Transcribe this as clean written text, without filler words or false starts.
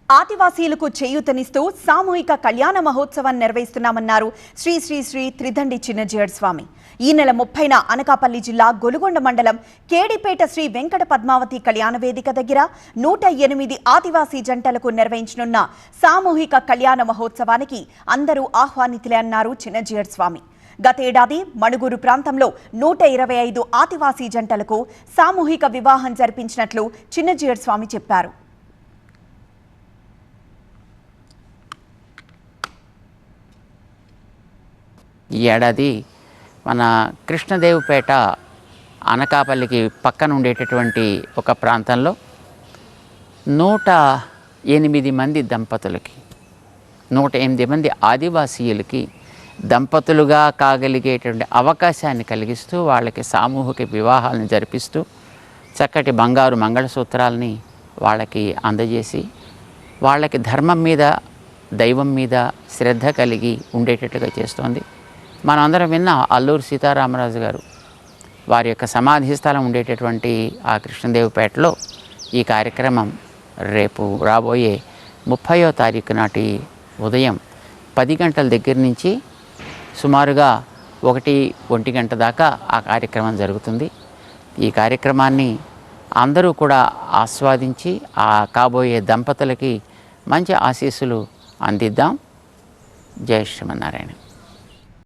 ఆదివాసీలకు చేయూతనిస్తూ సామూహిక కళ్యాణ మహోత్సవం నిర్వహిస్తున్నామన్నారు శ్రీ శ్రీ శ్రీ త్రిదండి చిన్నజీయర్ స్వామి. ఈ నెల 30న అనకాపల్లి జిల్లా గొలుగొండ మండలం కేడిపేట శ్రీ వెంకట పద్మావతి కళ్యాణ వేదిక దగ్గర 108 ఆదివాసీ జంటలకు నిర్వహించనున్న సామూహిక కళ్యాణ మహోత్సవానికి అందరూ ఆహ్వానితులే అన్నారు చిన్నజీయర్ స్వామి. గతేడాది మణుగూరు ప్రాంతంలో 125 ఆదివాసీ జంటలకు సామూహిక వివాహం జరిపించినట్లు చిన్నజీయర్ స్వామి చెప్పారు. ఈ ఏడాది మన కృష్ణదేవపేట అనకాపల్లికి పక్కన ఉండేటటువంటి ఒక ప్రాంతంలో 108 మంది దంపతులకి 108 మంది ఆదివాసీయులకి దంపతులుగా కాగలిగేటువంటి అవకాశాన్ని కలిగిస్తూ వాళ్ళకి సామూహిక వివాహాలను జరిపిస్తూ చక్కటి బంగారు మంగళసూత్రాలని వాళ్ళకి అందజేసి వాళ్ళకి ధర్మం మీద దైవం మీద శ్రద్ధ కలిగి ఉండేటట్టుగా చేస్తోంది. మనం అందరం విన్న అల్లూరి సీతారామరాజు గారు వారి యొక్క సమాధి స్థలం ఉండేటటువంటి ఆ కృష్ణదేవపేటలో ఈ కార్యక్రమం రేపు రాబోయే 30వ తారీఖు నాటి ఉదయం 10 గంటల దగ్గర నుంచి సుమారుగా 1 గంట దాకా ఆ కార్యక్రమం జరుగుతుంది. ఈ కార్యక్రమాన్ని అందరూ కూడా ఆస్వాదించి ఆ కాబోయే దంపతులకి మంచి ఆశీస్సులు అందిద్దాం. జై శ్రీమన్నారాయణ.